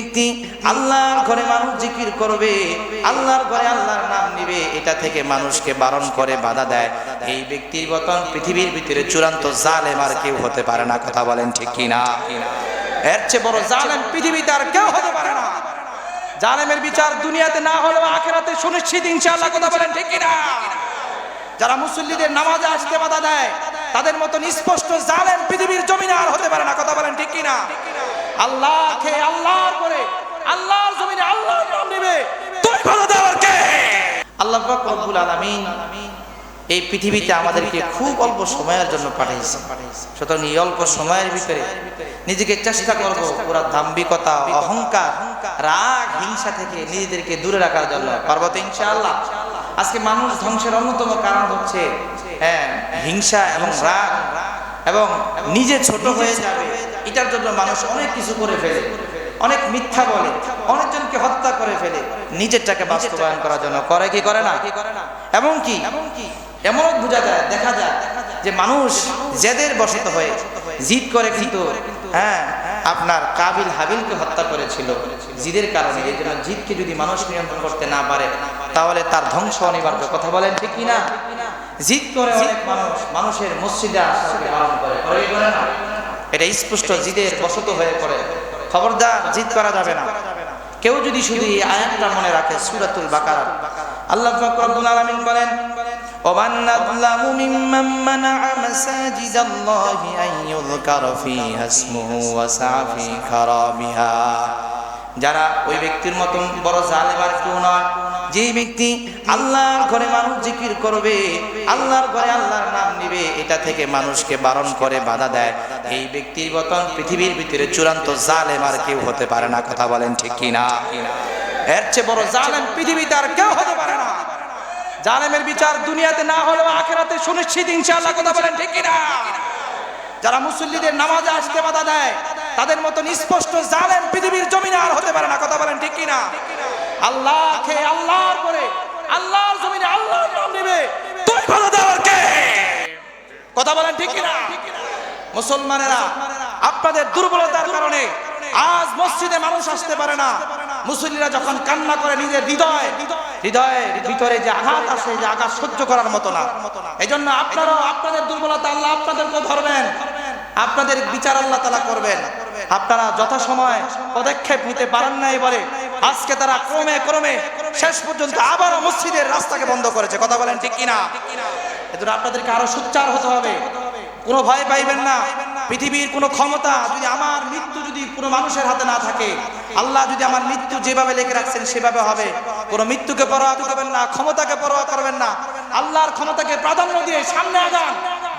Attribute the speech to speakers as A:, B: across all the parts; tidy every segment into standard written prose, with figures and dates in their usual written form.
A: ব্যক্তি আল্লাহর ঘরে মানুষ জিকির করবে, আল্লাহর ঘরে আল্লাহর নাম নিবে, এটা থেকে মানুষকে বারণ করে বাধা দেয়, এই ব্যক্তির মতন পৃথিবীর ভিতরে চূড়ান্ত জালেম আর কেউ হতে পারে না। কথা বলেন ঠিক কিনা? এর চেয়ে বড় জালেম পৃথিবীতে আর কেউ হতে পারে না। জালেমের বিচার দুনিয়াতে না হলেও আখিরাতে সুনিশ্চিত ইনশাআল্লাহ। কথা বলেন ঠিক কিনা? যারা মুসল্লিদের নামাজে আসতে বাধা দেয়, তাদের মতন স্পষ্ট জালেম পৃথিবীর জমিনে আর হতে পারে না। কথা বলেন ঠিক কিনা? আল্লাহকে আল্লাহর করে আল্লাহর জমিনে আল্লাহর নাম নেবে, তুই বাধা দেওয়ার কে? আল্লাহ পাক রব্বুল আলামিন এই পৃথিবীতে আমাদেরকে খুব অল্প সময়ের জন্য পাঠিয়েছেন। সুতরাং এই অল্প সময়ের ভিতরে নিজেকে চেষ্টা করব পুরা দাম্ভিকতা, অহংকার, রাগ, হিংসা থেকে নিজেদেরকে দূরে রাখার জন্য। পারবো তো ইনশাআল্লাহ? আজকে মানুষ ধ্বংসের অন্যতম কারণ হচ্ছে হিংসা এবং রাগ, এবং নিজে ছোট হয়ে যাবে এটার জন্য মানুষ অনেক কিছু করে ফেলে, অনেক মিথ্যা বলে, অনেকজনকে হত্যা করে ফেলে নিজেরটাকে বাস্তবায়ন করার জন্য। করে কি করে না? এবং কি এমনও বোঝা যায়, দেখা যায় যে মানুষ জেদের বশত হয়ে জিদ করে, কিন্তু আপনার কাবিল হাবিলকে হত্যা করেছিল জিদের কারণে। এই জন্য জিদকে যদি মানুষ নিয়ন্ত্রণ করতে না পারে তাহলে তার ধ্বংস অনিবার্য। কথা বলেন ঠিক কিনা? জিদ করে অনেক মানুষ মানুষের মসজিদে আসাকে পালন করে, না? এটা স্পষ্ট জিদের বশত হয়ে পড়ে। খবরদার, জিদ করা যাবে না। কেউ যদি শুধু এই আয়াতটা মনে রাখে, সূরাতুল বাকারা, আল্লাহ পাক রব্বুল আলামিন বলেন, ওমান আযলামু মিম্মান মানাআ মাসাজিদাল্লাহি আন ইউযকারা ফীহা ইসমুহু ওয়া সাআ ফী খারাবিহা। যারা ওই ব্যক্তির মতন বড় জালেম আর কেউ নয়, যে ব্যক্তি আল্লাহর ঘরে মানুষ জিকির করবে, আল্লাহর ঘরে আল্লাহর নাম নিবে, এটা থেকে মানুষকে বারণ করে বাধা দেয়, এই ব্যক্তির মতন পৃথিবীর ভিতরে চূড়ান্ত জালেম আর কেউ হতে পারে না। কথা বলেন ঠিক কিনা? এর চেয়ে বড় জালেম পৃথিবীতে আর কেউ হতে পারে না। জালেমের বিচার দুনিয়াতে না হলেও আখিরাতে সুনিশ্চিত ইনশাআল্লাহ। কথা বলেন ঠিক কিনা? যারা মুসল্লিদের নামাজে আসতে বাধা দেয়, তাদের মতন স্পষ্ট জালেম পৃথিবীর জমিনে আর হতে পারে না। কথা বলেন ঠিক কিনা? আল্লাহকে আল্লাহর করে আল্লাহর জমিনে আল্লাহর নাম নেবে, তুই বাধা দেওয়ার কে? কথা বলেন ঠিক কিনা? মুসলমানেরা, আপনাদের দুর্বলতার কারণে আজ মসজিদে মানুষ আসতে পারে না। মুসল্লিরা যখন কান্না করে, নিজের হৃদয়ের ভিতরে যে আঘাত আসে, যে আঘাত সহ্য করার মতো না। এই জন্য আপনারাও আপনাদের দুর্বলতা আল্লাহ আপনাদেরকে ধরবেন, আপনাদের বিচার আল্লাহ তাআলা করবেন। আপনারা যথাসময় পদক্ষেপ নিতে পারেন নাই বলে আজকে তারা ক্রমে শেষ পর্যন্ত আবারও মসজিদের রাস্তাকে বন্ধ করেছে। কথা বলেন ঠিক কিনা? এজন্য আপনাদেরকে আরো সোচ্চার হতে হবে। কোনো ভয় পাইবেন না। পৃথিবীর কোনো ক্ষমতা যদি, আমার মৃত্যু যদি কোনো মানুষের হাতে না থাকে, আল্লাহ যদি আমার মৃত্যু যেভাবে লিখে রাখছেন সেভাবে হবে। কোনো মৃত্যুকে পরোয়া করবেন না, ক্ষমতাকে পরোয়া করবেন না। আল্লাহর ক্ষমতাকে প্রাধান্য দিয়ে সামনে আগান,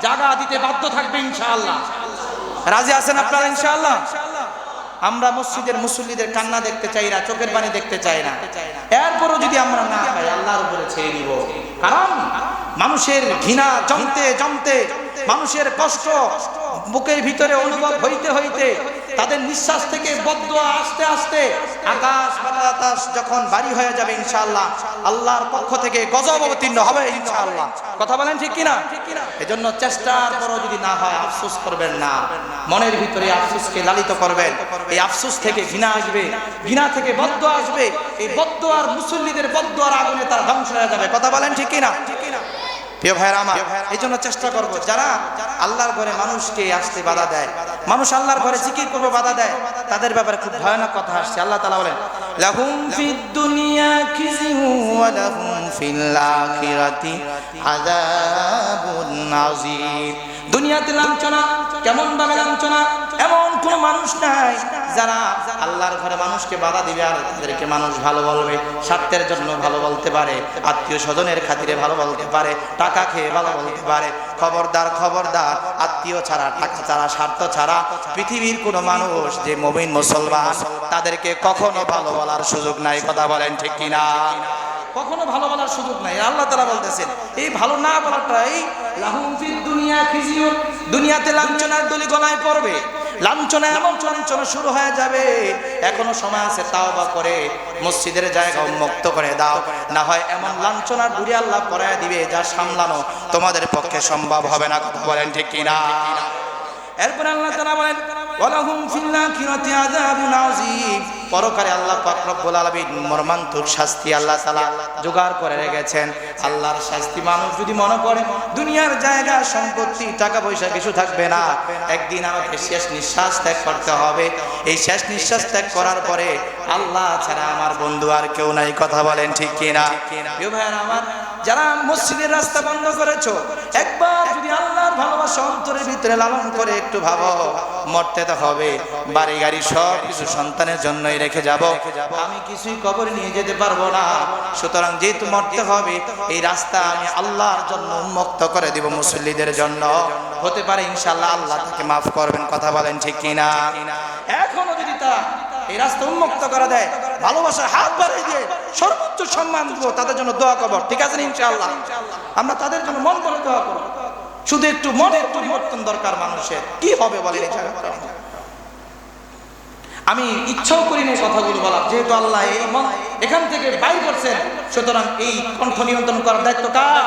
A: জায়গা দিতে বাধ্য থাকবে ইনশাআল্লাহ। রাজি আছেন আপনারা ইনশাআল্লাহ? আমরা মসজিদের মুসল্লিদের কান্না দেখতে চাই না, চোখের পানি দেখতে চাই না। এরপরও যদি আমরা না পাই, আল্লাহর উপরে ছেড়ে দিব। কারণ মানুষের ঘৃণা জমতে জমতে, মানুষের কষ্ট বুকের ভিতরে অনুভব হইতে হইতে, তাদের নিঃশ্বাস থেকে বদদুয়া আস্তে আস্তে আকাশ বাতাস যখন ভারী হয়ে যাবে ইনশাআল্লাহ, আল্লাহর পক্ষ থেকে গজব অবতীর্ণ হবে ইনশাআল্লাহ। কথা বলেন ঠিক কিনা? এজন্য চেষ্টার পরও যদি না হয় আফসোস করবেন না, মনের ভিতরে আফসোসকে লালিত করবেন। এই আফসোস থেকে ঘৃণা আসবে, ঘৃণা থেকে বদদুয়া আসবে, এই বদদুয়ার মুসল্লিদের বদদুয়ার আগুনে তারা ধ্বংস হয়ে যাবে। কথা বলেন ঠিক কিনা? প্রিয় ভাইরা আমার, এই জন্য চেষ্টা করবো, যারা আল্লাহর ঘরে মানুষকে আসতে বাধা দেয়, মানুষ আল্লাহর ঘরে জিকির করবে বাধা দেয়, তাদের ব্যাপারে খুব ভয়ানক কথা আসছে। আল্লাহ তাআলা বলেন, লাহুম ফিদ দুনিয়া খিজিউ ওয়া লাহুম ফিল আখিরাতি আযাবুন আযীম। দুনিয়াতে লাঞ্ছনা। কেমন ভাবে লাঞ্ছনা? এমন কোন মানুষ নাই যারা আল্লাহর ঘরে মানুষকে বাধা দিবে আর তাদেরকে মানুষ ভালো বলবে, স্বার্থের জন্য ভালো বলতে পারে, আত্মীয় স্বজনের খাতিরে ভালো বলতে পারে, টাকা খেয়ে ভালো বলতে পারে। খবরদার, খবরদার, আত্মীয় ছাড়া, টাকা ছাড়া, স্বার্থ ছাড়া পৃথিবীর কোন মানুষ যে মুমিন মুসলমান, তাদেরকে কখনো ভালো বলার সুযোগ নাই। কথা বলেন ঠিক কিনা? কখনো ভালো বলার সুযোগ নাই। আল্লাহ তাআলা বলতেছেন, এই ভালো না বলাটাই লাহুম ফিদ দুনিয়া খিজিউ, দুনিয়াতে লাঞ্ছনার দড়ি গলায় পড়বে। লাঞ্ছনা, এমন লাঞ্ছনা শুরু হয়ে যাবে। এখনো সময় আছে, তাওবা করে মসজিদের জায়গা উন্মুক্ত করে দাও, না হয় এমন লাঞ্ছনার দড়ি আল্লাহ পরায় দিবে যা সামলানো তোমাদের পক্ষে সম্ভব হবে না। কথা বলেন ঠিক কিনা? এরপর আল্লাহ তাআলা বলেন, ওয়ালাহুম ফিল আখিরাতি আযাবুন আযীম। পরকালে আল্লাহ পাক রব্বুল আলামিন মর্মান্তিক শাস্তি আল্লাহ তাআলা জোগাড় করে রেখেছেন। আল্লাহর শাস্তি মানুষ যদি মনে করে দুনিয়ার জায়গা সম্পত্তি টাকা পয়সা কিছু থাকবে না, একদিন আমাকে শেষ নিঃশ্বাস ত্যাগ করতে হবে। এই শেষ নিঃশ্বাস ত্যাগ করার পরে আল্লাহ ছাড়া আমার বন্ধু আর কেউ নাই। কথা বলেন ঠিক কিনা? প্রিয় ভাইরা আমার, যারা মসজিদের রাস্তা বন্ধ করেছো, একবার যদি আল্লাহর ভালোবাসা অন্তরের ভিতরে লালন করে একটু ভাবো, মরতে তো হবে, বাড়ি গাড়ি সব কিছু সন্তানের জন্যই রেখে যাব, আমি কিছুই কবরে নিয়ে যেতে পারবো না। সুতরাং যেহেতু মরতে হবে, এই রাস্তা আমি আল্লাহর জন্য উন্মুক্ত করে দিব, মুসল্লিদের জন্য। হতে পারে ইনশাআল্লাহ আল্লাহ তাকে মাফ করবেন। কথা বলেন ঠিক কিনা? এখনো যদি তা এই রাস্তা উন্মুক্ত করে দেয়, ভালোবাসার হাত বাড়িয়ে দিয়ে সর্বোচ্চ সম্মান দেবো, তাদের জন্য দোয়া করব। ঠিক আছে ইনশাআল্লাহ? আমরা তাদের জন্য মন করে দোয়া করব। শুধু একটু মনের পরিবর্তন দরকার মানুষের। কি হবে বলেন এই জায়গাটা? আমি ইচ্ছাও করি না কথাগুলো বলার, যেহেতু আল্লাহ এই এখান থেকে বাইর করছেন, সুতরাং এই কণ্ঠ নিয়ন্ত্রণ করার দায়িত্ব কার?